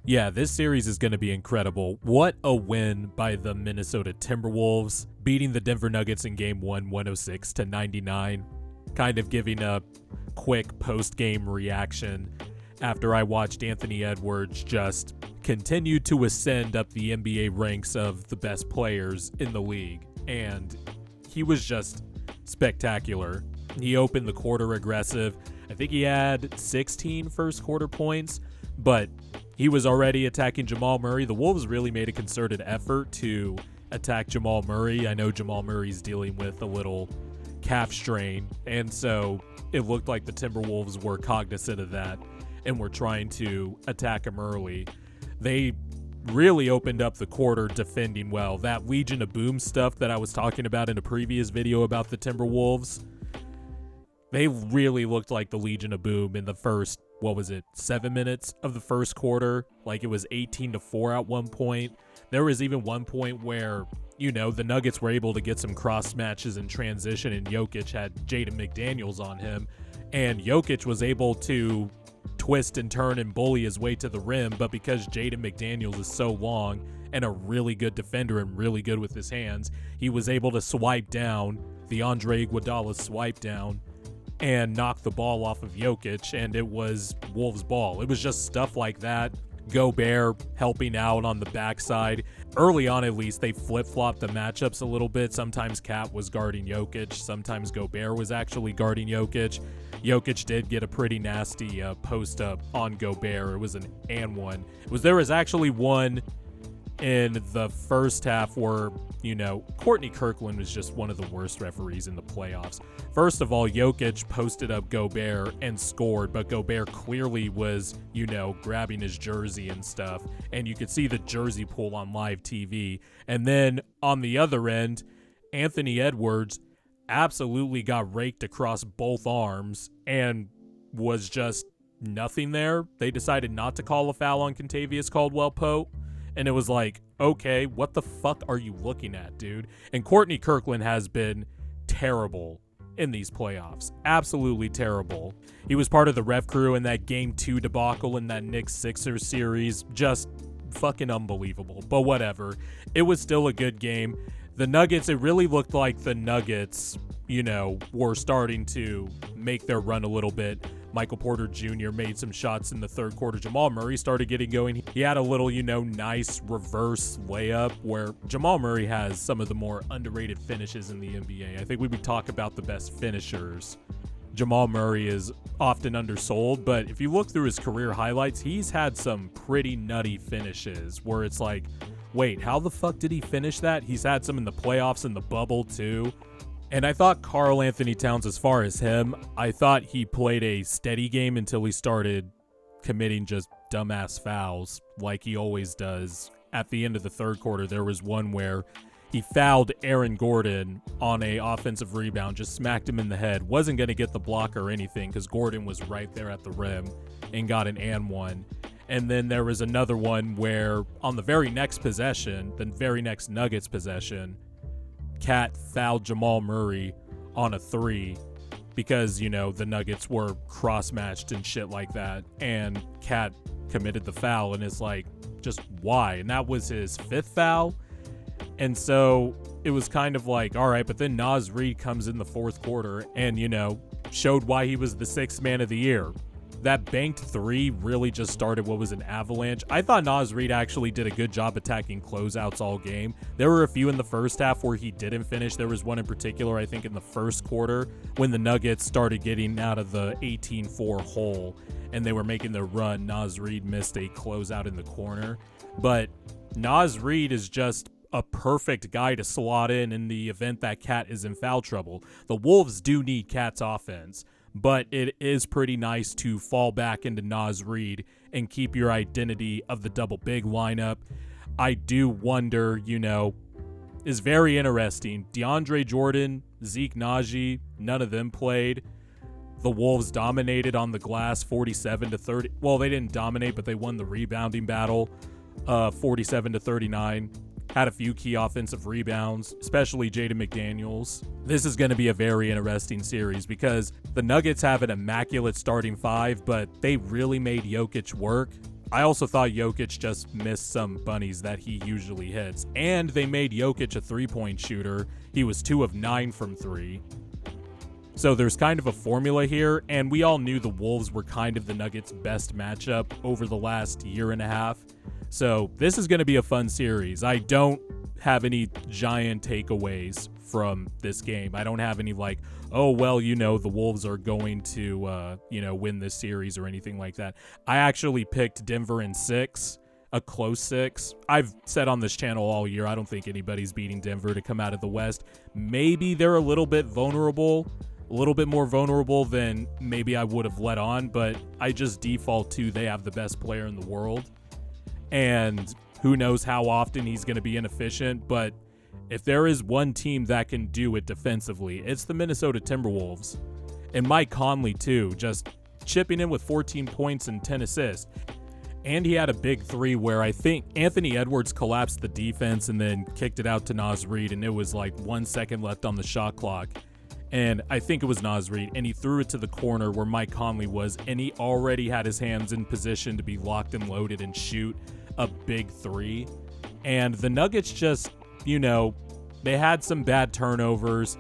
Yeah, this series is going to be incredible. What a win by the Minnesota Timberwolves, beating the Denver Nuggets in Game 1, 106-99. Kind of giving a quick post-game reaction after I watched Anthony Edwards just continue to ascend up the NBA ranks of the best players in the league. And he was just spectacular. He opened the quarter aggressive. I think he had 16 first quarter points, but he was already attacking Jamal Murray. The Wolves really made a concerted effort to attack Jamal Murray. I know Jamal Murray's dealing with a little calf strain, and so it looked like the Timberwolves were cognizant of that and were trying to attack him early. They really opened up the quarter defending well. That Legion of Boom stuff that I was talking about in a previous video about the Timberwolves, they really looked like the Legion of Boom in the first, 7 minutes of the first quarter. Like it was 18-4 at one point. There was even one point where, the Nuggets were able to get some cross matches in transition, and Jokic had Jaden McDaniels on him, and Jokic was able to twist and turn and bully his way to the rim, but because Jaden McDaniels is so long and a really good defender and really good with his hands, he was able to swipe down the Andre Iguodala swipe down and knock the ball off of Jokic, and it was Wolves ball. It was just stuff like that. Gobert helping out on the backside. Early on, at least, they flip-flopped the matchups a little bit. Sometimes Cat was guarding Jokic. Sometimes Gobert was actually guarding Jokic. Jokic did get a pretty nasty post-up on Gobert. It was an and one. There was actually one in the first half where, Courtney Kirkland was just one of the worst referees in the playoffs. First of all, Jokic posted up Gobert and scored, but Gobert clearly was, grabbing his jersey and stuff, and you could see the jersey pull on live TV. And then on the other end, Anthony Edwards absolutely got raked across both arms and was just nothing there. They decided not to call a foul on Kentavious Caldwell-Pope. And it was like, okay, what the fuck are you looking at, dude? And Courtney Kirkland has been terrible in these playoffs. Absolutely terrible. He was part of the ref crew in that Game 2 debacle in that Knicks-Sixers series. Just fucking unbelievable. But whatever. It was still a good game. The Nuggets, it really looked like the Nuggets, were starting to make their run a little bit. Michael Porter Jr. made some shots in the third quarter. Jamal Murray started getting going. He had a little, nice reverse layup where Jamal Murray has some of the more underrated finishes in the NBA. I think we would talk about the best finishers. Jamal Murray is often undersold, but if you look through his career highlights, he's had some pretty nutty finishes where it's like, wait, how the fuck did he finish that? He's had some in the playoffs and the bubble too. And I thought Karl Anthony Towns, as far as him, I thought he played a steady game until he started committing just dumbass fouls like he always does. At the end of the third quarter, there was one where he fouled Aaron Gordon on a offensive rebound, just smacked him in the head. Wasn't going to get the block or anything because Gordon was right there at the rim and got an and one. And then there was another one where on the very next possession, the very next Nuggets possession, Cat fouled Jamal Murray on a three because, the Nuggets were cross-matched and shit like that. And Cat committed the foul, and it's like, just why? And that was his fifth foul. And so it was kind of like, all right, but then Naz Reid comes in the fourth quarter and, showed why he was the sixth man of the year. That banked three really just started what was an avalanche. I thought Naz Reid actually did a good job attacking closeouts all game. There were a few in the first half where he didn't finish. There was one in particular, I think, in the first quarter when the Nuggets started getting out of the 18-4 hole and they were making their run. Naz Reid missed a closeout in the corner. But Naz Reid is just a perfect guy to slot in the event that Cat is in foul trouble. The Wolves do need Cat's offense, but it is pretty nice to fall back into Naz Reid and keep your identity of the double big lineup. I do wonder, is very interesting. DeAndre Jordan, Zeke Naji, none of them played. The Wolves dominated on the glass 47-30. Well, they didn't dominate, but they won the rebounding battle 47-39. Had a few key offensive rebounds, especially Jaden McDaniels. This is going to be a very interesting series because the Nuggets have an immaculate starting five, but they really made Jokic work. I also thought Jokic just missed some bunnies that he usually hits. And they made Jokic a three-point shooter. He was 2 of 9 from 3. So there's kind of a formula here, and we all knew the Wolves were kind of the Nuggets' best matchup over the last year and a half. So this is going to be a fun series. I don't have any giant takeaways from this game. I don't have any like, oh, well, the Wolves are going to, win this series or anything like that. I actually picked Denver in 6, a close 6. I've said on this channel all year, I don't think anybody's beating Denver to come out of the West. Maybe they're a little bit vulnerable. A little bit more vulnerable than maybe I would have let on, but I just default to they have the best player in the world. And who knows how often he's going to be inefficient, but if there is one team that can do it defensively, it's the Minnesota Timberwolves. And Mike Conley, too, just chipping in with 14 points and 10 assists. And he had a big 3 where I think Anthony Edwards collapsed the defense and then kicked it out to Naz Reid, and it was like 1 second left on the shot clock. And I think it was Naz Reid, and he threw it to the corner where Mike Conley was, and he already had his hands in position to be locked and loaded and shoot a big 3. And the Nuggets just, they had some bad turnovers.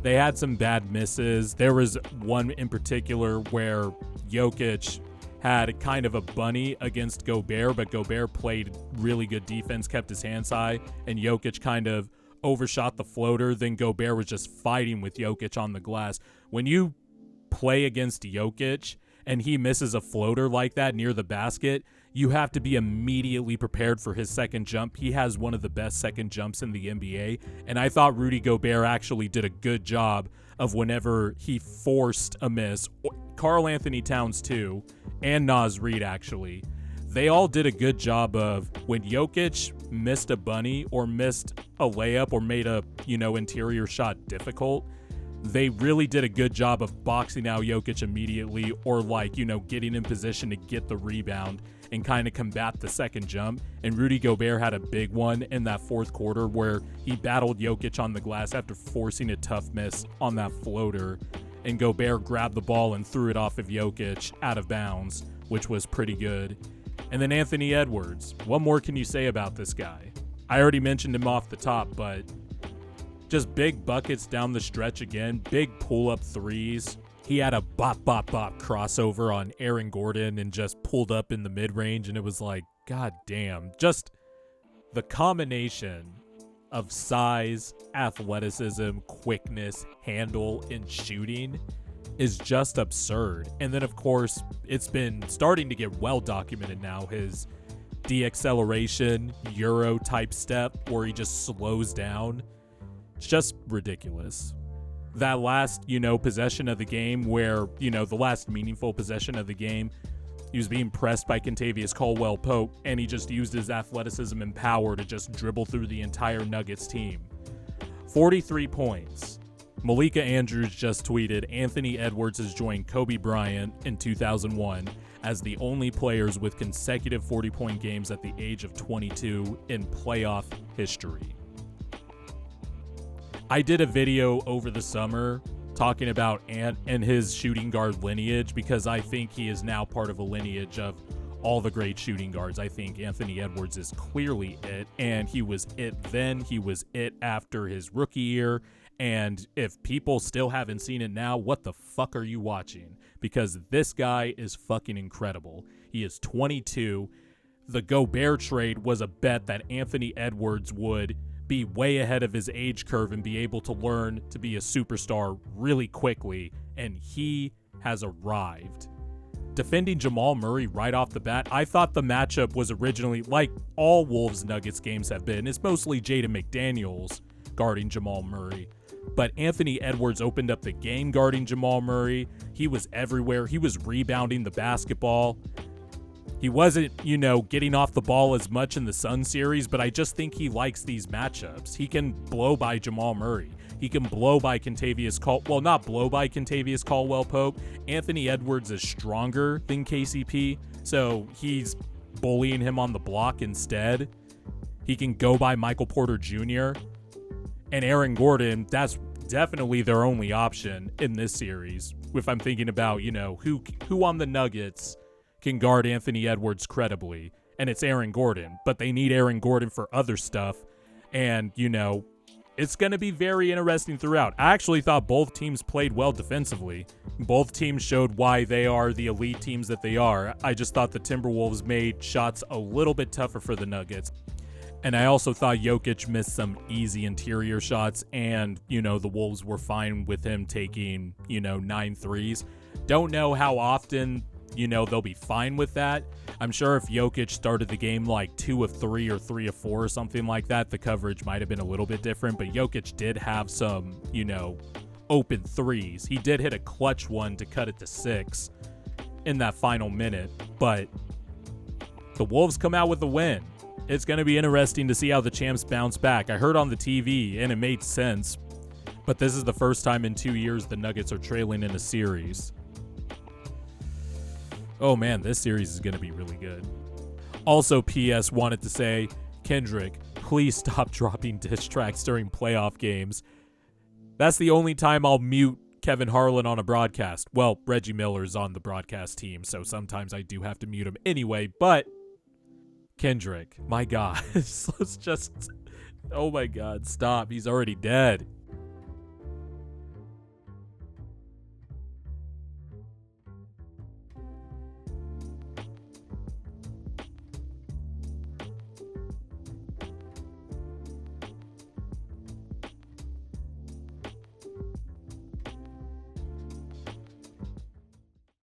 They had some bad misses. There was one in particular where Jokic had kind of a bunny against Gobert, but Gobert played really good defense, kept his hands high, and Jokic kind of overshot the floater. Then Gobert was just fighting with Jokic on the glass. When you play against Jokic and he misses a floater like that near the basket, you have to be immediately prepared for his second jump. He has one of the best second jumps in the NBA, and I thought Rudy Gobert actually did a good job of whenever he forced a miss. Karl Anthony Towns too, and Naz Reid actually. They all did a good job of when Jokic missed a bunny or missed a layup or made a, interior shot difficult, they really did a good job of boxing out Jokic immediately or getting in position to get the rebound and kind of combat the second jump. And Rudy Gobert had a big one in that fourth quarter where he battled Jokic on the glass after forcing a tough miss on that floater. And Gobert grabbed the ball and threw it off of Jokic out of bounds, which was pretty good. And then Anthony Edwards. What more can you say about this guy? I already mentioned him off the top, but just big buckets down the stretch again. Big pull-up threes. He had a bop, bop, bop crossover on Aaron Gordon and just pulled up in the mid-range, and it was like, god damn. Just the combination of size, athleticism, quickness, handle, and shooting is just absurd. And then, of course, it's been starting to get well documented now, his de-acceleration, Euro-type step where he just slows down. It's just ridiculous. That last, possession of the game where, the last meaningful possession of the game, he was being pressed by Kentavious Caldwell-Pope, and he just used his athleticism and power to just dribble through the entire Nuggets team. 43 points. Malika Andrews just tweeted, Anthony Edwards has joined Kobe Bryant in 2001 as the only players with consecutive 40-point games at the age of 22 in playoff history. I did a video over the summer talking about Ant and his shooting guard lineage because I think he is now part of a lineage of all the great shooting guards. I think Anthony Edwards is clearly it, and he was it then, he was it after his rookie year. And if people still haven't seen it now, what the fuck are you watching? Because this guy is fucking incredible. He is 22. The Gobert trade was a bet that Anthony Edwards would be way ahead of his age curve and be able to learn to be a superstar really quickly, and he has arrived. Defending Jamal Murray right off the bat, I thought the matchup was originally, like all Wolves Nuggets games have been, it's mostly Jaden McDaniels guarding Jamal Murray. But Anthony Edwards opened up the game guarding Jamal Murray. He was everywhere. He was rebounding the basketball. He wasn't, getting off the ball as much in the Sun series, but I just think he likes these matchups. He can blow by Jamal Murray. He can blow by not blow by Kentavious Caldwell-Pope. Anthony Edwards is stronger than KCP, so he's bullying him on the block instead. He can go by Michael Porter Jr. And Aaron Gordon, that's definitely their only option in this series. If I'm thinking about, who on the Nuggets can guard Anthony Edwards credibly, and it's Aaron Gordon. But they need Aaron Gordon for other stuff, and, it's going to be very interesting throughout. I actually thought both teams played well defensively. Both teams showed why they are the elite teams that they are. I just thought the Timberwolves made shots a little bit tougher for the Nuggets. And I also thought Jokic missed some easy interior shots, and, the Wolves were fine with him taking, 9 threes. Don't know how often, they'll be fine with that. I'm sure if Jokic started the game like 2 of 3 or 3 of 4 or something like that, the coverage might have been a little bit different. But Jokic did have some, open threes. He did hit a clutch one to cut it to 6 in that final minute. But the Wolves come out with a win. It's going to be interesting to see how the champs bounce back. I heard on the TV, and it made sense, but this is the first time in 2 years the Nuggets are trailing in a series. Oh man, this series is going to be really good. Also, P.S. wanted to say, Kendrick, please stop dropping diss tracks during playoff games. That's the only time I'll mute Kevin Harlan on a broadcast. Well, Reggie Miller's on the broadcast team, so sometimes I do have to mute him anyway, but Kendrick, my God, let's just, oh my God, stop. He's already dead.